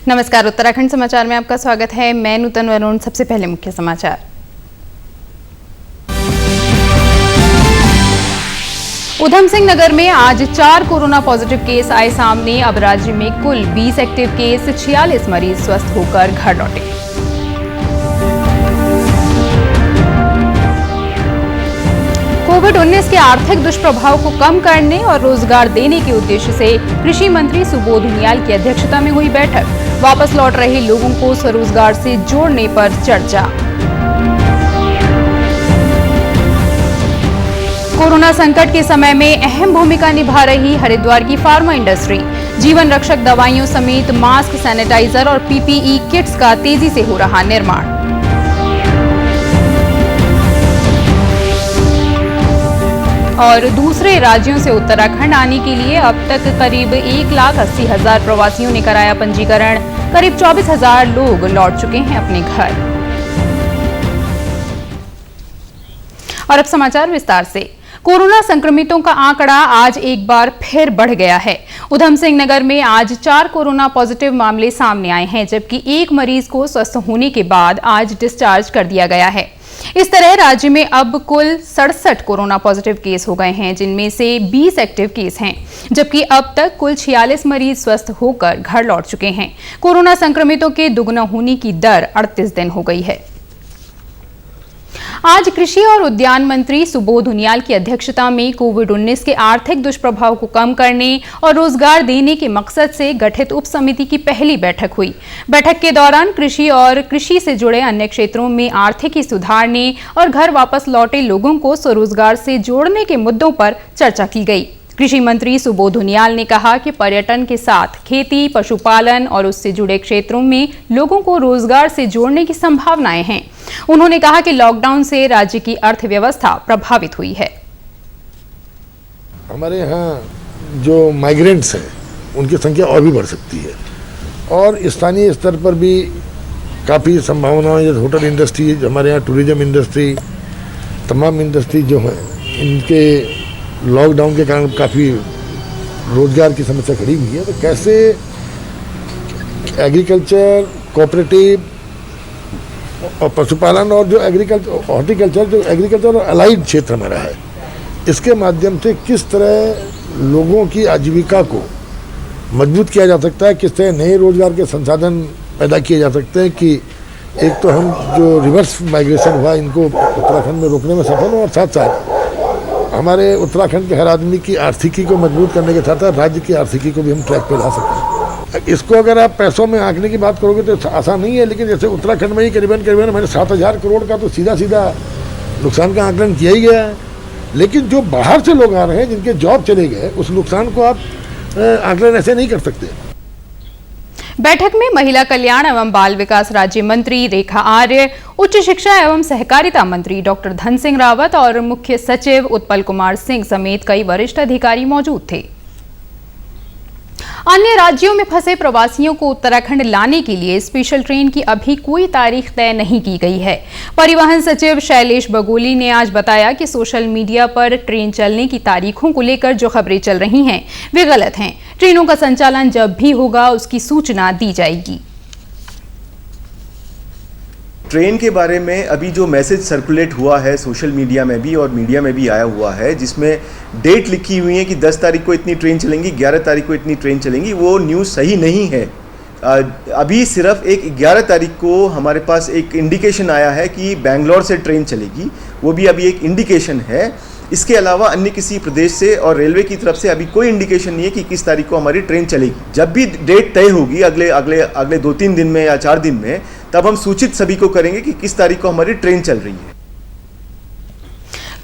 नमस्कार, उत्तराखंड समाचार में आपका स्वागत है। मैं नूतन वरुण। सबसे पहले मुख्य समाचार। उधम सिंह नगर में आज 4 कोरोना पॉजिटिव केस आए सामने। अब राज्य में कुल 20 एक्टिव केस, 46 मरीज स्वस्थ होकर घर लौटे। कोविड-19 के आर्थिक दुष्प्रभाव को कम करने और रोजगार देने के उद्देश्य से कृषि मंत्री सुबोध उनियाल की अध्यक्षता में हुई बैठक। वापस लौट रहे लोगों को स्वरोजगार से जोड़ने पर चर्चा। कोरोना संकट के समय में अहम भूमिका निभा रही हरिद्वार की फार्मा इंडस्ट्री। जीवन रक्षक दवाइयों समेत मास्क, सैनिटाइजर और पीपीई किट्स का तेजी से हो रहा निर्माण। और दूसरे राज्यों से उत्तराखंड आने के लिए अब तक करीब 1,80,000 प्रवासियों ने कराया पंजीकरण। करीब 24,000 लोग लौट चुके हैं अपने घर। और अब समाचार विस्तार से। कोरोना संक्रमितों का आंकड़ा आज एक बार फिर बढ़ गया है। उधम सिंह नगर में आज 4 कोरोना पॉजिटिव मामले सामने आए हैं, जबकि एक मरीज को स्वस्थ होने के बाद आज डिस्चार्ज कर दिया गया है। इस तरह राज्य में अब कुल 67 कोरोना पॉजिटिव केस हो गए हैं, जिनमें से 20 एक्टिव केस हैं, जबकि अब तक कुल 46 मरीज स्वस्थ होकर घर लौट चुके हैं। कोरोना संक्रमितों के दुगना होने की दर 38 दिन हो गई है। आज कृषि और उद्यान मंत्री सुबोध उनियाल की अध्यक्षता में कोविड-19 के आर्थिक दुष्प्रभाव को कम करने और रोजगार देने के मकसद से गठित उप समिति की पहली बैठक हुई। बैठक के दौरान कृषि और कृषि से जुड़े अन्य क्षेत्रों में आर्थिकी सुधारने और घर वापस लौटे लोगों को स्वरोजगार से जोड़ने के मुद्दों पर चर्चा की गई। कृषि मंत्री सुबोध उनियाल ने कहा कि पर्यटन के साथ खेती, पशुपालन और उससे जुड़े क्षेत्रों में लोगों को रोजगार से जोड़ने की संभावनाएं हैं। उन्होंने कहा कि लॉकडाउन से राज्य की अर्थव्यवस्था प्रभावित हुई है। हमारे यहाँ जो माइग्रेंट्स हैं उनकी संख्या और भी बढ़ सकती है और स्थानीय स्तर पर भी काफ़ी संभावनाएं, जैसे होटल इंडस्ट्री, हमारे यहाँ टूरिज्म इंडस्ट्री, तमाम इंडस्ट्री जो हैं इनके लॉकडाउन के कारण काफ़ी रोजगार की समस्या खड़ी हुई है। तो कैसे एग्रीकल्चर, कोऑपरेटिव और पशुपालन और जो हॉर्टिकल्चर, जो एग्रीकल्चर और अलाइड क्षेत्र हमारा है, इसके माध्यम से किस तरह लोगों की आजीविका को मजबूत किया जा सकता है, किस तरह नए रोजगार के संसाधन पैदा किए जा सकते हैं कि एक तो हम जो रिवर्स माइग्रेशन हुआ इनको उत्तराखंड में रोकने में सफल हों और साथ साथ हमारे उत्तराखंड के हर आदमी की आर्थिकी को मजबूत करने के साथ साथ राज्य की आर्थिकी को भी हम ट्रैक पे ला सकें। इसको अगर आप पैसों में आंकने की बात करोगे तो आसान नहीं है, लेकिन जैसे उत्तराखंड में ही करीबन मैंने 7,000 करोड़ का तो सीधा नुकसान का आंकलन किया ही गया है। लेकिन जो बाहर से लोग आ रहे हैं, जिनके जॉब चले गए, उस नुकसान को आप आंकलन ऐसे नहीं कर सकते। बैठक में महिला कल्याण एवं बाल विकास राज्य मंत्री रेखा आर्य, उच्च शिक्षा एवं सहकारिता मंत्री डॉक्टर धन सिंह रावत और मुख्य सचिव उत्पल कुमार सिंह समेत कई वरिष्ठ अधिकारी मौजूद थे। अन्य राज्यों में फंसे प्रवासियों को उत्तराखंड लाने के लिए स्पेशल ट्रेन की अभी कोई तारीख तय नहीं की गई है। परिवहन सचिव शैलेश बगोली ने आज बताया कि सोशल मीडिया पर ट्रेन चलने की तारीखों को लेकर जो खबरें चल रही हैं वे गलत हैं। ट्रेनों का संचालन जब भी होगा उसकी सूचना दी जाएगी। ट्रेन के बारे में अभी जो मैसेज सर्कुलेट हुआ है सोशल मीडिया में भी और मीडिया में भी आया हुआ है, जिसमें डेट लिखी हुई है कि 10 तारीख को इतनी ट्रेन चलेंगी, 11 तारीख को इतनी ट्रेन चलेंगी, वो न्यूज़ सही नहीं है। अभी सिर्फ एक 11 तारीख को हमारे पास एक इंडिकेशन आया है कि बेंगलोर से ट्रेन चलेगी, वो भी अभी एक इंडिकेशन है। इसके अलावा अन्य किसी प्रदेश से और रेलवे की तरफ से अभी कोई इंडिकेशन नहीं है कि किस तारीख को हमारी ट्रेन चलेगी। जब भी डेट तय होगी अगले 2-3 दिन में या 4 दिन में, तब हम सूचित सभी को करेंगे कि किस तारीख को हमारी ट्रेन चल रही है।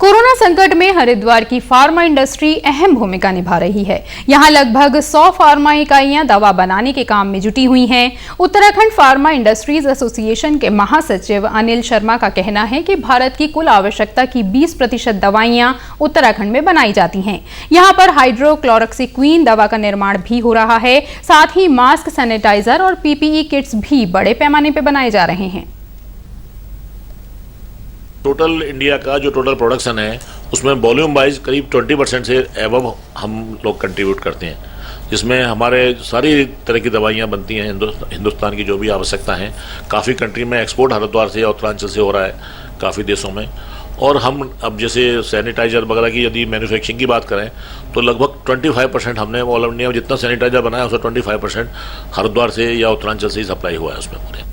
कोरोना संकट में हरिद्वार की फार्मा इंडस्ट्री अहम भूमिका निभा रही है। यहां लगभग 100 फार्मा इकाइयां दवा बनाने के काम में जुटी हुई हैं। उत्तराखंड फार्मा इंडस्ट्रीज एसोसिएशन के महासचिव अनिल शर्मा का कहना है कि भारत की कुल आवश्यकता की 20% दवाइयां उत्तराखंड में बनाई जाती हैं। यहां पर हाइड्रोक्लोरोक्विन दवा का निर्माण भी हो रहा है। साथ ही मास्क, सैनिटाइजर और पीपीई किट्स भी बड़े पैमाने पर बनाए जा रहे हैं। टोटल इंडिया का जो टोटल प्रोडक्शन है उसमें वॉल्यूम वाइज करीब 20% से एबव हम लोग कंट्रीब्यूट करते हैं। जिसमें हमारे सारी तरह की दवाइयाँ बनती हैं। हिंदुस्तान की जो भी आवश्यकता है, काफ़ी कंट्री में एक्सपोर्ट हरिद्वार से या उत्तरांचल से हो रहा है, काफ़ी देशों में। और हम अब जैसे सैनिटाइज़र वगैरह की यदि मैन्युफैक्चरिंग की बात करें तो लगभग 25% हमने ऑल इंडिया में जितना सैनिटाइज़र बनाया उसका 25% हरिद्वार से या उत्तरांचल से ही सप्लाई हुआ है उसमें पूरे।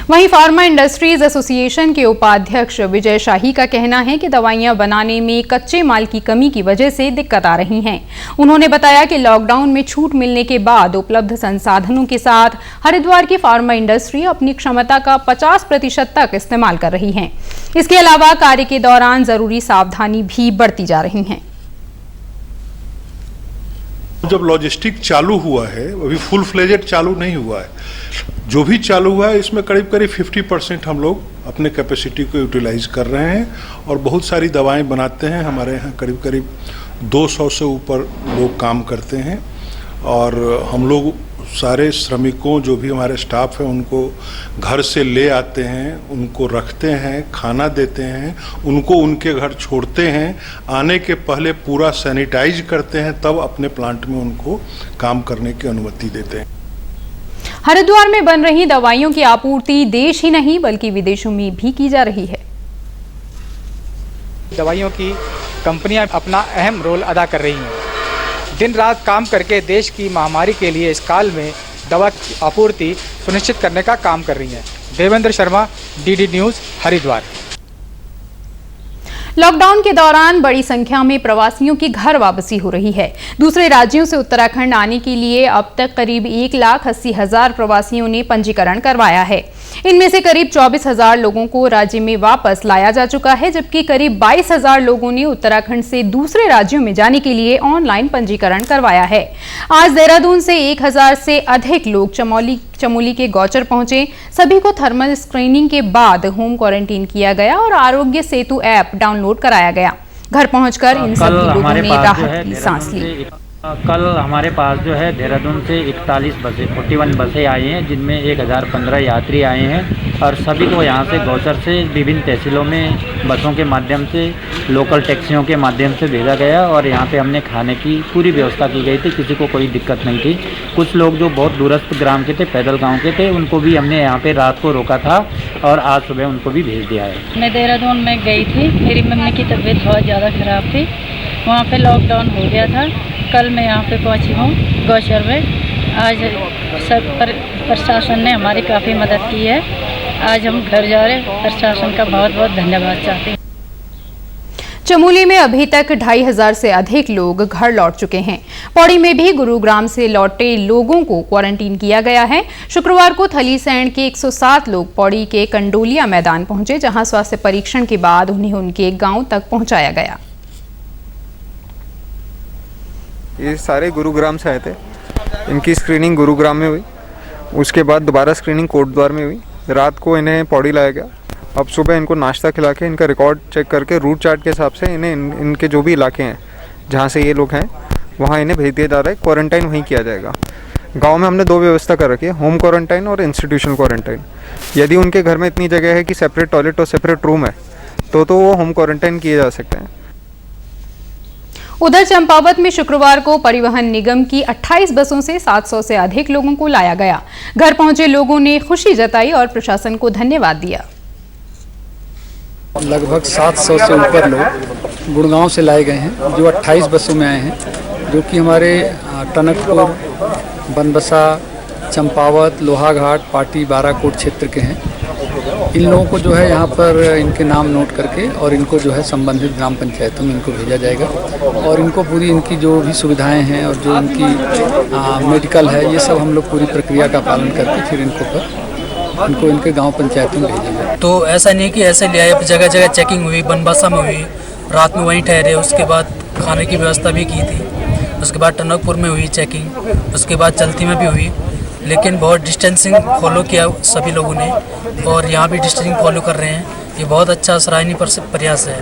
वहीं फार्मा इंडस्ट्रीज एसोसिएशन के उपाध्यक्ष विजय शाही का कहना है कि दवाइयां बनाने में कच्चे माल की कमी की वजह से दिक्कत आ रही हैं। उन्होंने बताया कि लॉकडाउन में छूट मिलने के बाद उपलब्ध संसाधनों के साथ हरिद्वार की फार्मा इंडस्ट्री अपनी क्षमता का 50% तक इस्तेमाल कर रही है। इसके अलावा कार्य के दौरान जरूरी सावधानी भी बरती जा रही है। जब लॉजिस्टिक चालू हुआ है, अभी फुल फ्लेजेड चालू नहीं हुआ है, जो भी चालू हुआ है इसमें करीब करीब 50% हम लोग अपने कैपेसिटी को यूटिलाइज कर रहे हैं और बहुत सारी दवाएं बनाते हैं। हमारे यहाँ करीब करीब 200 से ऊपर लोग काम करते हैं और हम लोग सारे श्रमिकों, जो भी हमारे स्टाफ है, उनको घर से ले आते हैं, उनको रखते हैं, खाना देते हैं, उनको उनके घर छोड़ते हैं, आने के पहले पूरा सैनिटाइज करते हैं, तब अपने प्लांट में उनको काम करने की अनुमति देते हैं। हरिद्वार में बन रही दवाइयों की आपूर्ति देश ही नहीं बल्कि विदेशों में भी की जा रही है। दवाइयों की कंपनियां अपना अहम रोल अदा कर रही हैं। दिन रात काम करके देश की महामारी के लिए इस काल में दवा की आपूर्ति सुनिश्चित करने का काम कर रही हैं। Devendra Sharma, DD news, Haridwar. Lockdown के दौरान बड़ी संख्या में प्रवासियों की घर वापसी हो रही है। दूसरे राज्यों से उत्तराखंड आने के लिए अब तक करीब 1,80,000 प्रवासियों ने पंजीकरण करवाया है। इनमें से करीब 24,000 लोगों को राज्य में वापस लाया जा चुका है, जबकि करीब 22,000 लोगों ने उत्तराखंड से दूसरे राज्यों में जाने के लिए ऑनलाइन पंजीकरण करवाया है। आज देहरादून से 1,000 से अधिक लोग चमोली के गौचर पहुंचे। सभी को थर्मल स्क्रीनिंग के बाद होम क्वारंटीन किया गया और आरोग्य सेतु ऐप डाउनलोड कराया गया। घर पहुंचकर इन सभी लोगों ने राहत की सांस ली। कल हमारे पास जो है देहरादून से 41 बसें आई हैं, जिनमें 1015 यात्री आए हैं और सभी को यहाँ से गौचर से विभिन्न तहसीलों में बसों के माध्यम से, लोकल टैक्सियों के माध्यम से भेजा गया और यहाँ पे हमने खाने की पूरी व्यवस्था की गई थी। किसी को कोई दिक्कत नहीं थी। कुछ लोग जो बहुत दूरस्थ ग्राम के थे, पैदल गाँव के थे, उनको भी हमने यहाँ पर रात को रोका था और आज सुबह उनको भी भेज दिया है। मैं देहरादून में गई थी, मेरी मम्मी की तबीयत बहुत ज़्यादा ख़राब थी, वहाँ पे लॉकडाउन हो गया था। कल मैं यहाँ पे पहुँची हूँ गौचर में। आज सब प्रशासन ने हमारी काफ़ी मदद की है। आज हम घर जा रहे हैं, प्रशासन का बहुत बहुत धन्यवाद चाहते हैं। चमोली में अभी तक 2,500 से अधिक लोग घर लौट चुके हैं। पौड़ी में भी गुरुग्राम से लौटे लोगों को क्वारंटीन किया गया है। शुक्रवार को थलीसैंण के 107 लोग पौड़ी के कंडोलिया मैदान पहुंचे, जहां स्वास्थ्य परीक्षण के बाद उन्हें उनके गांव तक पहुंचाया गया। ये सारे गुरुग्राम से आए थे। इनकी स्क्रीनिंग गुरुग्राम में हुई, उसके बाद दोबारा स्क्रीनिंग कोटद्वार में हुई। रात को इन्हें पौड़ी लाया गया। अब सुबह इनको नाश्ता खिला के इनका रिकॉर्ड चेक करके रूट चार्ट के हिसाब से इन्हें इनके जो भी इलाके हैं जहाँ से ये लोग हैं वहाँ इन्हें भेज दिया जा रहा है। क्वारंटाइन वहीं किया जाएगा। गांव में हमने दो व्यवस्था कर रखी है, होम क्वारंटाइन और इंस्टीट्यूशनल क्वारंटाइन। यदि उनके घर में इतनी जगह है कि सेपरेट टॉयलेट और सेपरेट रूम है तो वो होम क्वारंटाइन किए जा सकते हैं। उधर चंपावत में शुक्रवार को परिवहन निगम की 28 बसों से 700 से अधिक लोगों को लाया गया। घर पहुंचे लोगों ने खुशी जताई और प्रशासन को धन्यवाद दिया। लगभग 700 से ऊपर लोग गुड़गांव से लाए गए हैं, जो 28 बसों में आए हैं, जो कि हमारे टनकपुर, बनबसा, चंपावत, लोहाघाट, पाटी, बाराकोट क्षेत्र के हैं। इन लोगों को जो है यहाँ पर इनके नाम नोट करके और इनको जो है संबंधित ग्राम पंचायतों में इनको भेजा जाएगा और इनको पूरी इनकी जो भी सुविधाएं हैं और जो इनकी मेडिकल है, ये सब हम लोग पूरी प्रक्रिया का पालन करके फिर इनको इनके गांव पंचायतों में भेजेंगे। तो ऐसा नहीं कि ऐसे ले आए, जगह जगह चेकिंग हुई, बनबसा में हुई, रात में वहीं ठहरे, उसके बाद खाने की व्यवस्था भी की थी, उसके बाद टनकपुर में हुई चेकिंग, उसके बाद चलती में भी हुई, लेकिन बहुत डिस्टेंसिंग फॉलो किया सभी लोगों ने और यहाँ भी डिस्टेंसिंग फॉलो कर रहे हैं। ये बहुत अच्छा सराहनीय प्रयास है।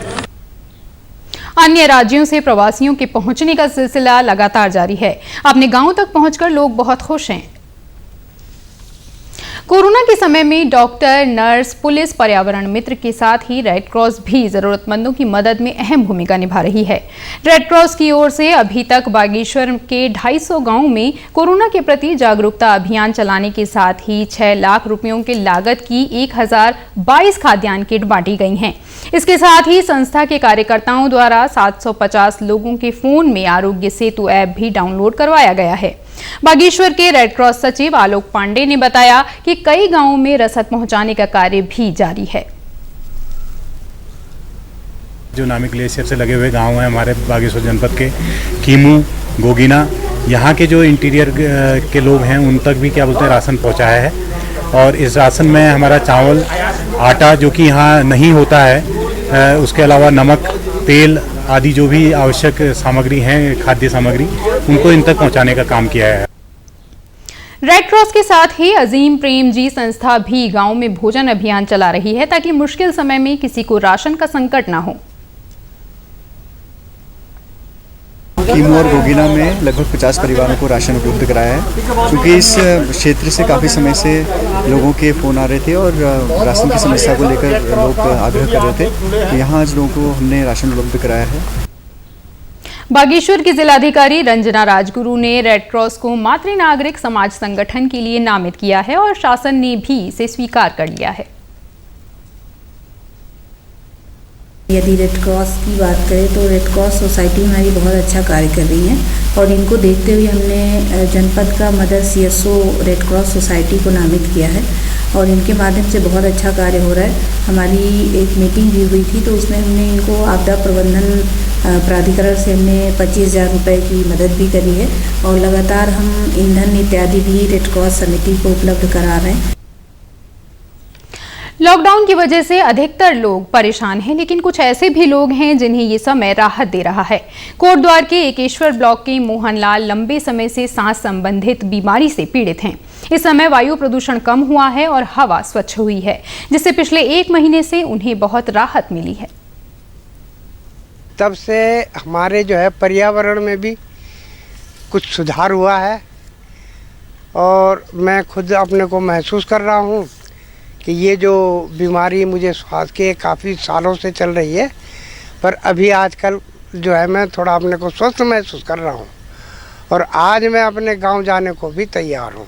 अन्य राज्यों से प्रवासियों के पहुंचने का सिलसिला लगातार जारी है। अपने गांव तक पहुंचकर लोग बहुत खुश हैं। कोरोना के समय में डॉक्टर, नर्स, पुलिस, पर्यावरण मित्र के साथ ही रेड क्रॉस भी जरूरतमंदों की मदद में अहम भूमिका निभा रही है। रेड क्रॉस की ओर से अभी तक बागेश्वर के 250 गांवों में कोरोना के प्रति जागरूकता अभियान चलाने के साथ ही 6 लाख रुपयों के लागत की 1022 खाद्यान्न किट बांटी गई हैं। इसके साथ ही संस्था के कार्यकर्ताओं द्वारा 750 लोगों के फोन में आरोग्य सेतु ऐप भी डाउनलोड करवाया गया है। बागेश्वर के रेड क्रॉस सचिव आलोक पांडे ने बताया कि कई गांवों में रसद पहुंचाने का कार्य भी जारी है। जो नामी ग्लेशियर से लगे हुए गांव हैं हमारे बागेश्वर जनपद के, कीमू, गोगीना, यहाँ के जो इंटीरियर के लोग हैं उन तक भी क्या बोलते हैं राशन पहुँचाया है। और इस राशन में हमारा चावल, आटा जो कि यहाँ नहीं होता है, उसके अलावा नमक, तेल आदि जो भी आवश्यक सामग्री हैं, खाद्य सामग्री, उनको इन तक पहुंचाने का काम किया है। रेड क्रॉस के साथ ही अजीम प्रेम जी संस्था भी गांव में भोजन अभियान चला रही है ताकि मुश्किल समय में किसी को राशन का संकट ना हो। कीमू और गोगीना में लगभग 50 परिवारों को राशन उपलब्ध कराया है, क्योंकि इस क्षेत्र से काफ़ी समय से लोगों के फ़ोन आ रहे थे और राशन की समस्या को लेकर लोग आग्रह कर रहे थे। तो यहाँ आज लोगों को हमने राशन उपलब्ध कराया है। बागेश्वर की जिलाधिकारी रंजना राजगुरु ने रेड क्रॉस को मातृ नागरिक समाज संगठन के लिए नामित किया है और शासन ने भी इसे स्वीकार कर लिया है। यदि रेड क्रॉस की बात करें तो रेड क्रॉस सोसाइटी हमारी बहुत अच्छा कार्य कर रही है और इनको देखते हुए हमने जनपद का mother CSO red cross society को नामित किया है और इनके माध्यम से बहुत अच्छा कार्य हो रहा है। हमारी एक मीटिंग भी हुई थी तो उसमें हमने इनको आपदा प्रबंधन प्राधिकरण से हमने 25,000 रुपये की मदद भी करी है और लगातार हम ईंधन इत्यादि भी रेड क्रॉस समिति को उपलब्ध करा रहे हैं। लॉकडाउन की वजह से अधिकतर लोग परेशान हैं, लेकिन कुछ ऐसे भी लोग हैं जिन्हें ये समय राहत दे रहा है। कोटद्वार के एकेश्वर ब्लॉक के मोहनलाल लंबे समय से सांस संबंधित बीमारी से पीड़ित हैं। इस समय वायु प्रदूषण कम हुआ है और हवा स्वच्छ हुई है, जिससे पिछले 1 महीने से उन्हें बहुत राहत मिली है। तब से हमारे जो है पर्यावरण में भी कुछ सुधार हुआ है और मैं खुद अपने को महसूस कर रहा हूँ कि ये जो बीमारी मुझे श्वास के काफ़ी सालों से चल रही है, पर अभी आजकल जो है मैं थोड़ा अपने को स्वस्थ महसूस कर रहा हूँ और आज मैं अपने गांव जाने को भी तैयार हूँ।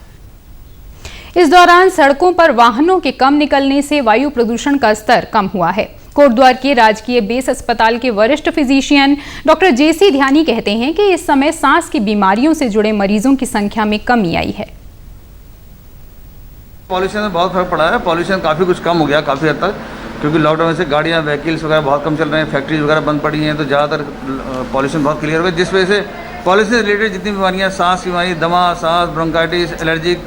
इस दौरान सड़कों पर वाहनों के कम निकलने से वायु प्रदूषण का स्तर कम हुआ है। कोटद्वार के राजकीय बेस अस्पताल के वरिष्ठ फिजिशियन डॉक्टर JC ध्यानी कहते हैं कि इस समय सांस की बीमारियों से जुड़े मरीजों की संख्या में कमी आई है। पॉल्यूशन में बहुत फर्क पड़ा है। पॉल्यूशन काफ़ी कुछ कम हो गया काफ़ी हद तक, क्योंकि लॉकडाउन से गाड़ियाँ, व्हीकल्स वगैरह बहुत कम चल रहे हैं, फैक्ट्रीज वगैरह बंद पड़ी हैं, तो ज़्यादातर पॉल्यूशन बहुत क्लियर हो गया, जिस वजह से पॉल्यूशन से रिलेटेड जितनी बीमारियाँ, सांस की बीमारी, दमा, सांस, ब्रोंकाइटिस, एलर्जिक,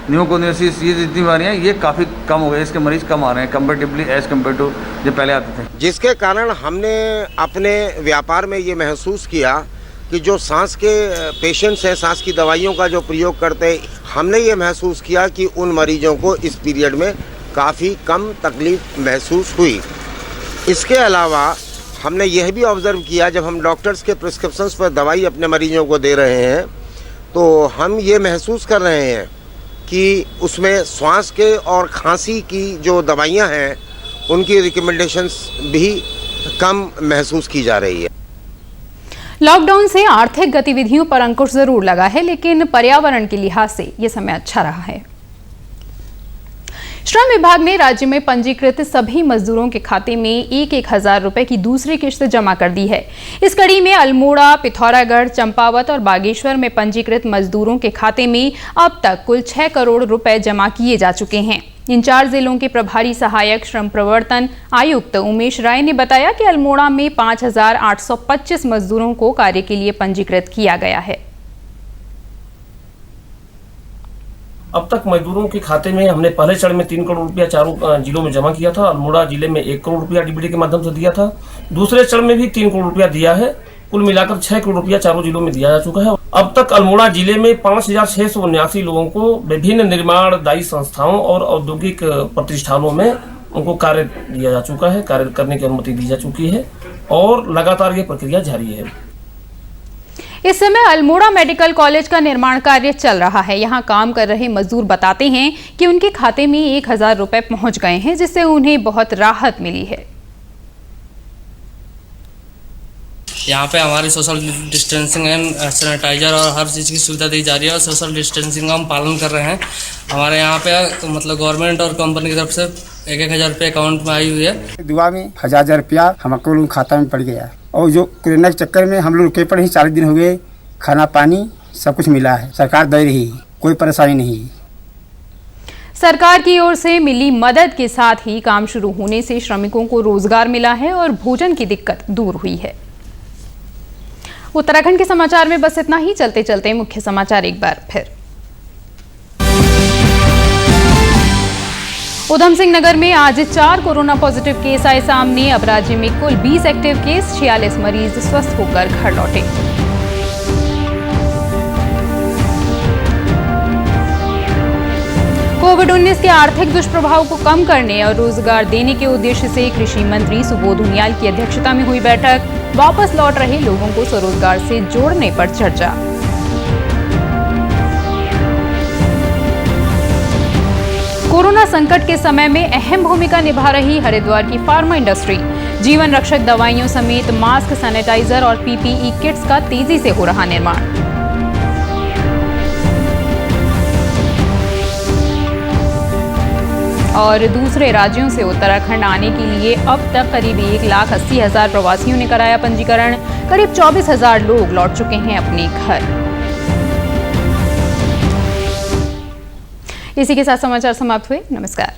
न्यूमोकोनियोसिस, ये जितनी बीमारियाँ ये काफ़ी कम हो गई। इसके मरीज़ कम आ रहे हैं कंपेरेटिवली एज़ कम्पेयर टू जो पहले आते थे, जिसके कारण हमने अपने व्यापार में ये महसूस किया कि जो सांस के पेशेंट्स हैं, सांस की दवाइयों का जो प्रयोग करते हैं, हमने ये महसूस किया कि उन मरीजों को इस पीरियड में काफ़ी कम तकलीफ महसूस हुई। इसके अलावा हमने यह भी ऑब्ज़र्व किया, जब हम डॉक्टर्स के प्रिस्क्रिप्शंस पर दवाई अपने मरीजों को दे रहे हैं तो हम ये महसूस कर रहे हैं कि उसमें श्वास के और खांसी की जो दवाइयाँ हैं उनकी रिकमेंडेशंस भी कम महसूस की जा रही है। लॉकडाउन से आर्थिक गतिविधियों पर अंकुश जरूर लगा है, लेकिन पर्यावरण के लिहाज से यह समय अच्छा रहा है। श्रम विभाग ने राज्य में पंजीकृत सभी मजदूरों के खाते में 1,000 रुपए की दूसरी किश्त जमा कर दी है। इस कड़ी में अल्मोड़ा, पिथौरागढ़, चंपावत और बागेश्वर में पंजीकृत मजदूरों के खाते में अब तक कुल 6 करोड़ रुपए जमा किए जा चुके हैं। इन 4 जिलों के प्रभारी सहायक श्रम प्रवर्तन आयुक्त उमेश राय ने बताया कि अल्मोड़ा में 5,825 मजदूरों को कार्य के लिए पंजीकृत किया गया है। अब तक मजदूरों के खाते में हमने पहले चरण में 3 करोड़ रुपया चारों जिलों में जमा किया था। अल्मोड़ा जिले में 1 करोड़ रुपया DBT के माध्यम से दिया था। दूसरे चरण में भी 3 करोड़ रुपया दिया है। कुल मिलाकर 6 करोड़ रुपया चारों जिलों में दिया जा चुका है। अब तक अल्मोड़ा जिले में 5,679 लोगों को विभिन्न निर्माणदायी संस्थाओं और औद्योगिक प्रतिष्ठानों में उनको कार्य दिया जा चुका है, कार्य करने की अनुमति दी जा चुकी है और लगातार ये प्रक्रिया जारी है। इस समय अल्मोड़ा मेडिकल कॉलेज का निर्माण कार्य चल रहा है। यहाँ काम कर रहे मजदूर बताते हैं कि उनके खाते में 1000 रुपए पहुंच गए हैं, जिससे उन्हें बहुत राहत मिली है। यहाँ पे हमारी सोशल डिस्टेंसिंग एंड सैनिटाइजर और हर चीज़ की सुविधा दी जा रही है और सोशल डिस्टेंसिंग का हम पालन कर रहे हैं। हमारे यहाँ पे मतलब गवर्नमेंट और कंपनी की तरफ से 1000 रुपये अकाउंट में आई हुई है। दुआ में 1000 रुपया हमको लोग खाता में पड़ गया और जो कोरोना के चक्कर में हम लोग रुके पड़े 40 दिन हो गए, खाना पानी सब कुछ मिला है, सरकार दे रही है, कोई परेशानी नहीं है। सरकार की ओर से मिली मदद के साथ ही काम शुरू होने से श्रमिकों को रोजगार मिला है और भोजन की दिक्कत दूर हुई है। उत्तराखंड के समाचार में बस इतना ही। चलते चलते मुख्य समाचार एक बार फिर। उधम सिंह नगर में आज 4 कोरोना पॉजिटिव केस आए सामने। अब राज्य में कुल 20 एक्टिव केस, 46 मरीज स्वस्थ होकर घर लौटे। कोविड-19 के आर्थिक दुष्प्रभाव को कम करने और रोजगार देने के उद्देश्य से कृषि मंत्री सुबोध उनियाल की अध्यक्षता में हुई बैठक। वापस लौट रहे लोगों को स्वरोजगार से जोड़ने पर चर्चा। कोरोना संकट के समय में अहम भूमिका निभा रही हरिद्वार की फार्मा इंडस्ट्री। जीवन रक्षक दवाइयों समेत मास्क, सैनिटाइजर और पीपीई किट्स का तेजी से हो रहा निर्माण। और दूसरे राज्यों से उत्तराखंड आने के लिए अब तक करीब 1,80,000 प्रवासियों ने कराया पंजीकरण। करीब 24,000 लोग लौट चुके हैं अपने घर। इसी के साथ समाचार समाप्त हुए। नमस्कार।